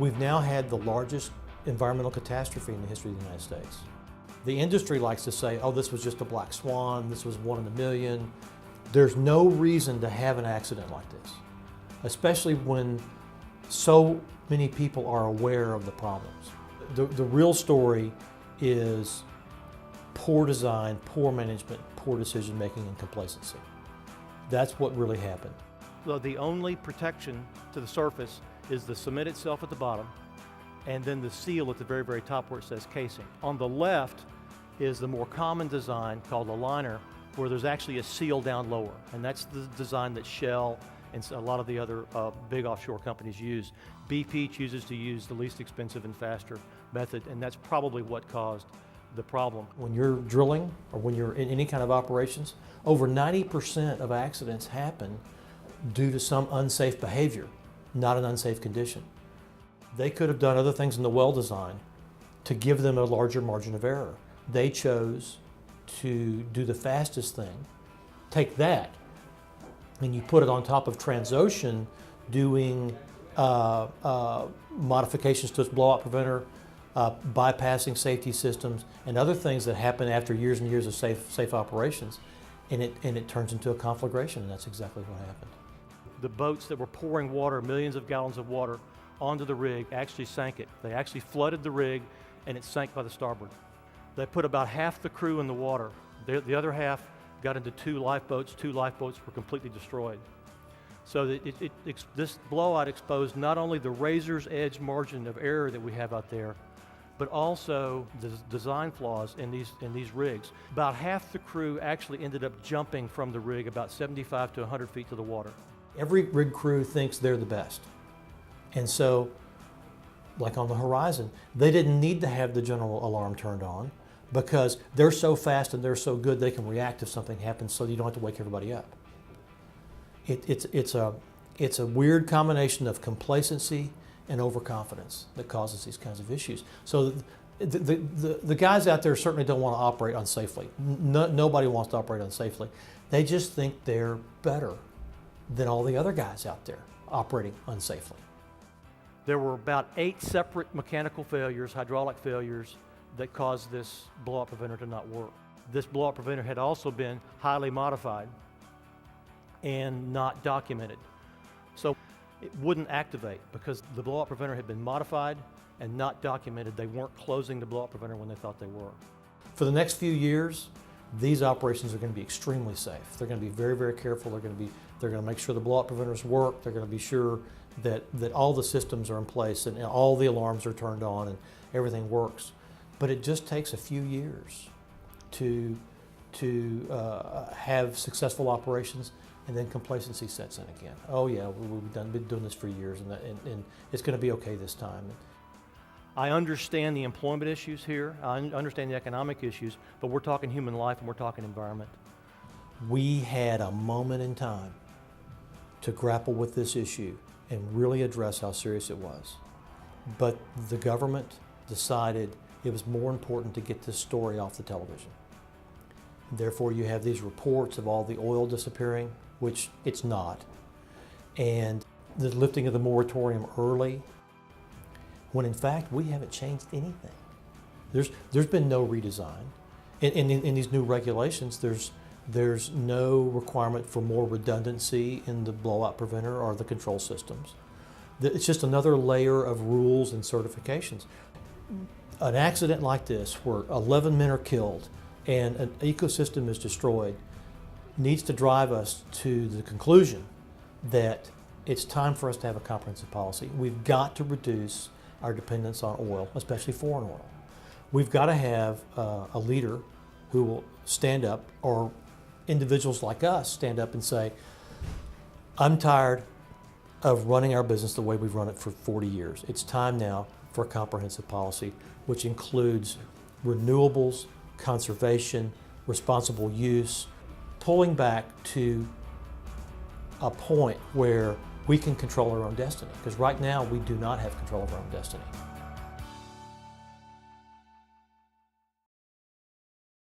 We've now had the largest environmental catastrophe in the history of the United States. The industry likes to say, oh, this was just a black swan, this was 1 in a million. There's no reason to have an accident like this, especially when so many people are aware of the problems. The real story is poor design, poor management, poor decision making, and complacency. That's what really happened. So the only protection to the surface is the cement itself at the bottom, and then the seal at the very, very top where it says casing. On the left is the more common design called a liner, where there's actually a seal down lower, and that's the design that Shell and a lot of the other big offshore companies use. BP chooses to use the least expensive and faster method, and that's probably what caused the problem. When you're drilling or when you're in any kind of operations, over 90% of accidents happen due to some unsafe behavior, not an unsafe condition. They could have done other things in the well design to give them a larger margin of error. They chose to do the fastest thing, take that, and you put it on top of Transocean doing modifications to its blowout preventer, bypassing safety systems, and other things that happen after years and years of safe operations, and it turns into a conflagration, and that's exactly what happened. The boats that were pouring water, millions of gallons of water, onto the rig actually sank it. They actually flooded the rig, and it sank by the starboard. They put about half the crew in the water. The other half got into 2 lifeboats. 2 lifeboats were completely destroyed. So this blowout exposed not only the razor's edge margin of error that we have out there, but also the design flaws in these rigs. About half the crew actually ended up jumping from the rig about 75 to 100 feet to the water. Every rig crew thinks they're the best. And so, like on the Horizon, they didn't need to have the general alarm turned on because they're so fast and they're so good they can react if something happens, so you don't have to wake everybody up. It's a weird combination of complacency and overconfidence that causes these kinds of issues. So the guys out there certainly don't want to operate unsafely. Nobody wants to operate unsafely. They just think they're better than all the other guys out there operating unsafely. There were about 8 separate mechanical failures, hydraulic failures, that caused this blowout preventer to not work. This blowout preventer had also been highly modified and not documented. So it wouldn't activate because the blowout preventer had been modified and not documented. They weren't closing the blowout preventer when they thought they were. For the next few years, these operations are going to be extremely safe. They're going to be very, very careful. They're going to make sure the blowout preventers work. They're going to be sure that all the systems are in place and all the alarms are turned on and everything works. But it just takes a few years to have successful operations, and then complacency sets in again. Oh yeah, we've been doing this for years, and it's going to be okay this time. I understand the employment issues here. I understand the economic issues, but we're talking human life and we're talking environment. We had a moment in time to grapple with this issue and really address how serious it was. But the government decided it was more important to get this story off the television. Therefore, you have these reports of all the oil disappearing, which it's not, and the lifting of the moratorium early, when in fact we haven't changed anything. There's been no redesign. In these new regulations, there's no requirement for more redundancy in the blowout preventer or the control systems. It's just another layer of rules and certifications. An accident like this, where 11 men are killed and an ecosystem is destroyed, needs to drive us to the conclusion that it's time for us to have a comprehensive policy. We've got to reduce our dependence on oil, especially foreign oil. We've got to have a leader who will stand up, or individuals like us stand up and say, I'm tired of running our business the way we've run it for 40 years. It's time now for a comprehensive policy, which includes renewables, conservation, responsible use, pulling back to a point where we can control our own destiny. Because right now we do not have control of our own destiny.